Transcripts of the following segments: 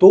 2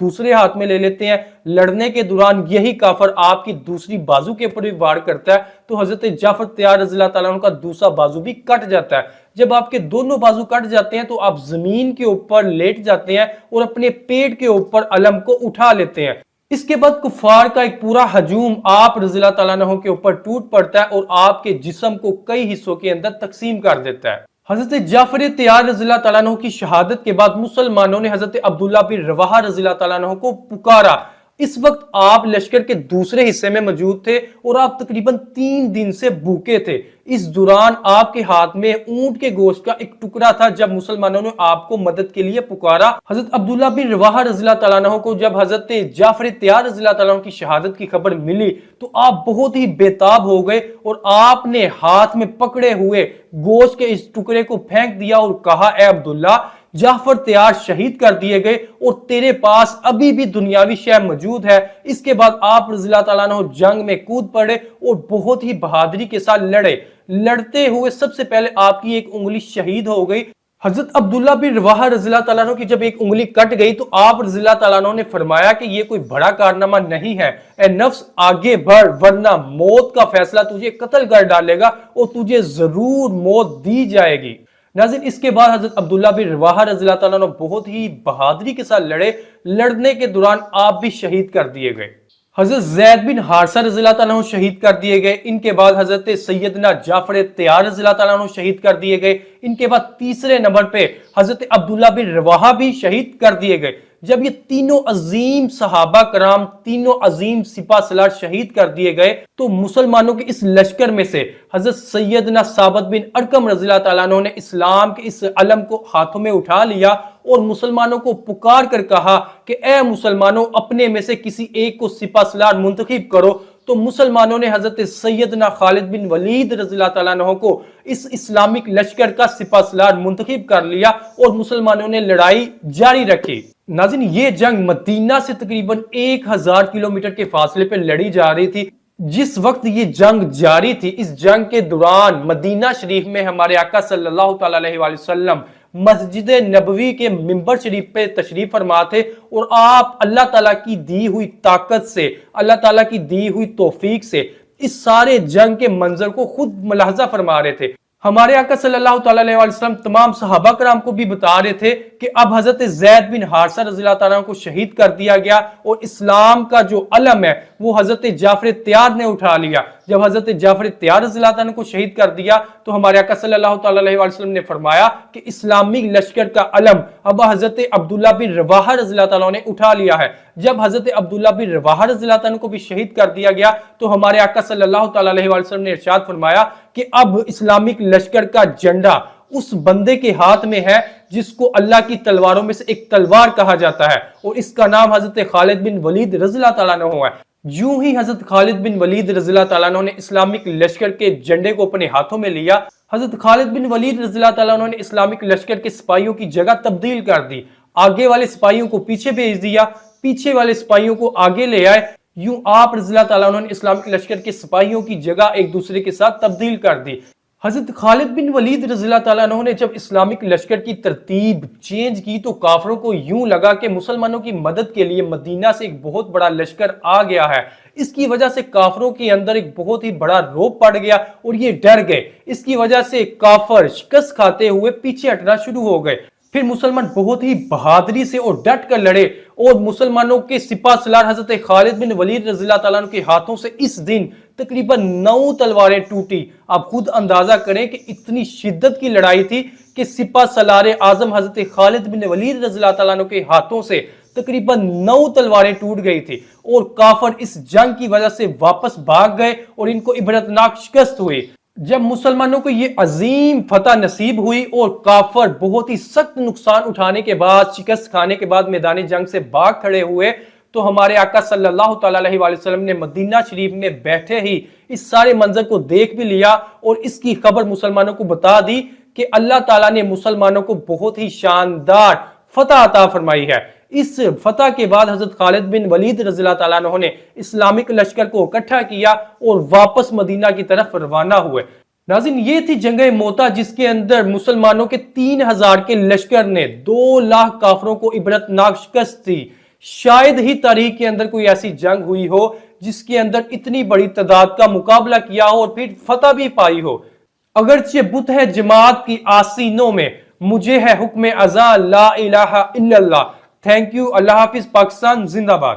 دوسرے ہاتھ میں لے لیتے ہیں. لڑنے کے دوران یہی کافر آپ کی دوسری بازو کے اوپر بھی وار کرتا ہے تو حضرت جعفر طیار رضی اللہ تعالیٰ عنہ کا دوسرا بازو بھی کٹ جاتا ہے. جب آپ کے دونوں بازو کٹ جاتے ہیں تو آپ زمین کے اوپر لیٹ جاتے ہیں اور اپنے پیٹ کے اوپر علم کو اٹھا لیتے ہیں. اس کے بعد کفار کا ایک پورا ہجوم آپ رضی اللہ تعالیٰ عنہ کے اوپر ٹوٹ پڑتا ہے اور آپ کے جسم کو کئی حصوں کے اندر تقسیم کر دیتا ہے. حضرت جعفر طیار رضی اللہ تعالیٰ عنہ کی شہادت کے بعد مسلمانوں نے حضرت عبداللہ بن رواحہ رضی اللہ تعالیٰ عنہ کو پکارا. اس وقت آپ لشکر کے دوسرے حصے میں موجود تھے اور آپ تقریباً 3 دن سے بھوکے تھے. اس دوران آپ کے ہاتھ میں اونٹ کے گوشت کا ایک ٹکڑا تھا. جب مسلمانوں نے آپ کو مدد کے لیے پکارا حضرت عبداللہ بن رواحہ رضی اللہ تعالیٰ عنہ کو جب حضرت جعفر طیار رضی اللہ تعالیٰ عنہ کی شہادت کی خبر ملی تو آپ بہت ہی بےتاب ہو گئے اور آپ نے ہاتھ میں پکڑے ہوئے گوشت کے اس ٹکڑے کو پھینک دیا اور کہا اے عبداللہ جعفر طیار شہید کر دیے گئے اور تیرے پاس ابھی بھی دنیاوی شے موجود ہے. اس کے بعد آپ رضی اللہ تعالیٰ عنہ جنگ میں کود پڑے اور بہت ہی بہادری کے ساتھ لڑے. لڑتے ہوئے سب سے پہلے آپ کی ایک انگلی شہید ہو گئی. حضرت عبداللہ بن رواحہ رضی اللہ تعالیٰ عنہ کی جب ایک انگلی کٹ گئی تو آپ رضی اللہ تعالیٰ عنہ نے فرمایا کہ یہ کوئی بڑا کارنامہ نہیں ہے. اے نفس آگے بڑھ ورنہ موت کا فیصلہ تجھے قتل کر ڈالے گا اور تجھے ضرور موت دی جائے گی. ناظرین اس کے بعد حضرت عبداللہ بن رواحہ رضی اللہ تعالیٰ عنہ بہت ہی بہادری کے ساتھ لڑے. لڑنے کے دوران آپ بھی شہید کر دیے گئے. حضرت زید بن حارثہ رضی اللہ تعالیٰ عنہ شہید کر دیے گئے. ان کے بعد حضرت سیدنا جعفر طیار رضی اللہ تعالیٰ عنہ شہید کر دیے گئے. ان کے بعد تیسرے نمبر پہ حضرت عبداللہ بن رواحہ بھی شہید کر دیے گئے. جب یہ تینوں عظیم صحابہ کرام تینوں عظیم سپہ سالار شہید کر دیے گئے تو مسلمانوں کے اس لشکر میں سے حضرت سیدنا ثابت بن ارقم رضی اللہ تعالیٰ عنہ نے اسلام کے اس علم کو ہاتھوں میں اٹھا لیا اور مسلمانوں کو پکار کر کہا کہ اے مسلمانوں اپنے میں سے کسی ایک کو سپہ سالار منتخب کرو. تو مسلمانوں نے حضرت سیدنا خالد بن ولید رضی اللہ تعالیٰ عنہ کو اس اسلامک لشکر کا سپہ سالار منتخب کر لیا اور مسلمانوں نے لڑائی جاری رکھی. ناظرین یہ جنگ مدینہ سے تقریباً 1000 کلومیٹر کے فاصلے پہ لڑی جا رہی تھی. جس وقت یہ جنگ جاری تھی اس جنگ کے دوران مدینہ شریف میں ہمارے آقا صلی اللہ تعالیٰ علیہ وآلہ وسلم مسجد نبوی کے منبر شریف پہ تشریف فرما تھے اور آپ اللہ تعالیٰ کی دی ہوئی طاقت سے اللہ تعالیٰ کی دی ہوئی توفیق سے اس سارے جنگ کے منظر کو خود ملاحظہ فرما رہے تھے. ہمارے آقا صلی اللہ تعالیٰ علیہ وسلم تمام صحابہ کرام کو بھی بتا رہے تھے کہ اب حضرت زید بن حارثہ رضی اللہ تعالیٰ کو شہید کر دیا گیا اور اسلام کا جو علم ہے وہ حضرت جعفر طیار نے اٹھا لیا. جب حضرت جعفر طیار رضی اللہ تعالیٰ کو شہید کر دیا تو ہمارے آقا صلی اللہ تعالیٰ علیہ وسلم نے فرمایا کہ اسلامی لشکر کا علم اب حضرت عبداللہ بن رواحہ رضی اللہ تعالیٰ نے اٹھا لیا ہے. جب حضرت عبداللہ بن رواحہ رضی اللہ تعالیٰ کو بھی شہید کر دیا گیا تو ہمارے آقا صلی اللہ تعالیٰ علیہ وسلم نے ارشاد فرمایا کہ اب اسلامک لشکر کا جھنڈا اس بندے کے ہاتھ میں ہے جس کو اللہ کی تلواروں میں سے ایک تلوار کہا جاتا ہے اور اس کا نام حضرت خالد بن ولید رضی اللہ تعالیٰ عنہ ہے. یوں ہی حضرت خالد بن ولید رضی اللہ تعالیٰ عنہ نے اسلامک لشکر کے جھنڈے کو اپنے ہاتھوں میں لیا. حضرت خالد بن ولید رضی اللہ تعالیٰ عنہ نے اسلامک لشکر کے سپاہیوں کی جگہ تبدیل کر دی. آگے والے سپاہیوں کو پیچھے بھیج دیا, پیچھے والے سپاہیوں کو آگے لے آئے. یوں آپ رضی اللہ تعالیٰ عنہ نے اسلامک لشکر کے سپاہیوں کی جگہ ایک دوسرے کے ساتھ تبدیل کر دی. حضرت خالد بن ولید رضی اللہ تعالیٰ عنہ نے جب اسلامک لشکر کی ترتیب چینج کی تو کافروں کو یوں لگا کہ مسلمانوں کی مدد کے لیے مدینہ سے ایک بہت بڑا لشکر آ گیا ہے. اس کی وجہ سے کافروں کے اندر ایک بہت ہی بڑا رعب پڑ گیا اور یہ ڈر گئے. اس کی وجہ سے کافر شکست کھاتے ہوئے پیچھے ہٹنا شروع ہو گئے. پھر مسلمان بہت ہی بہادری سے اور ڈٹ کر لڑے اور مسلمانوں کے سپہ سالار حضرت خالد بن ولید رضی اللہ تعالیٰ عنہ کے ہاتھوں سے اس دن تقریباً 9 تلواریں ٹوٹی. آپ خود اندازہ کریں کہ اتنی شدت کی لڑائی تھی کہ سپہ سالار اعظم حضرت خالد بن ولید رضی اللہ تعالیٰ عنہ کے ہاتھوں سے تقریباً 9 تلواریں ٹوٹ گئی تھی اور کافر اس جنگ کی وجہ سے واپس بھاگ گئے اور ان کو عبرتناک شکست ہوئی. جب مسلمانوں کو یہ عظیم فتح نصیب ہوئی اور کافر بہت ہی سخت نقصان اٹھانے کے بعد شکست کھانے کے بعد میدان جنگ سے بھاگ کھڑے ہوئے تو ہمارے آقا صلی اللہ تعالیٰ علیہ وآلہ وسلم نے مدینہ شریف میں بیٹھے ہی اس سارے منظر کو دیکھ بھی لیا اور اس کی خبر مسلمانوں کو بتا دی کہ اللہ تعالیٰ نے مسلمانوں کو بہت ہی شاندار فتح عطا فرمائی ہے. اس فتح کے بعد حضرت خالد بن ولید رضی اللہ تعالیٰ عنہ نے اسلامک لشکر کو اکٹھا کیا اور واپس مدینہ کی طرف روانہ ہوئے. ناظرین یہ تھی جنگ موتا جس کے اندر مسلمانوں کے 3000 کے لشکر نے 2 لاکھ کافروں کو عبرتناک شکست دی۔ شاید ہی تاریخ کے اندر کوئی ایسی جنگ ہوئی ہو جس کے اندر اتنی بڑی تعداد کا مقابلہ کیا ہو اور پھر فتح بھی پائی ہو۔ اگرچہ بت ہے جماعت کی آستینوں میں، مجھے ہے حکم ازا لا الہ الا اللہ۔ تھینک یو، اللہ حافظ، پاکستان زندہ باد۔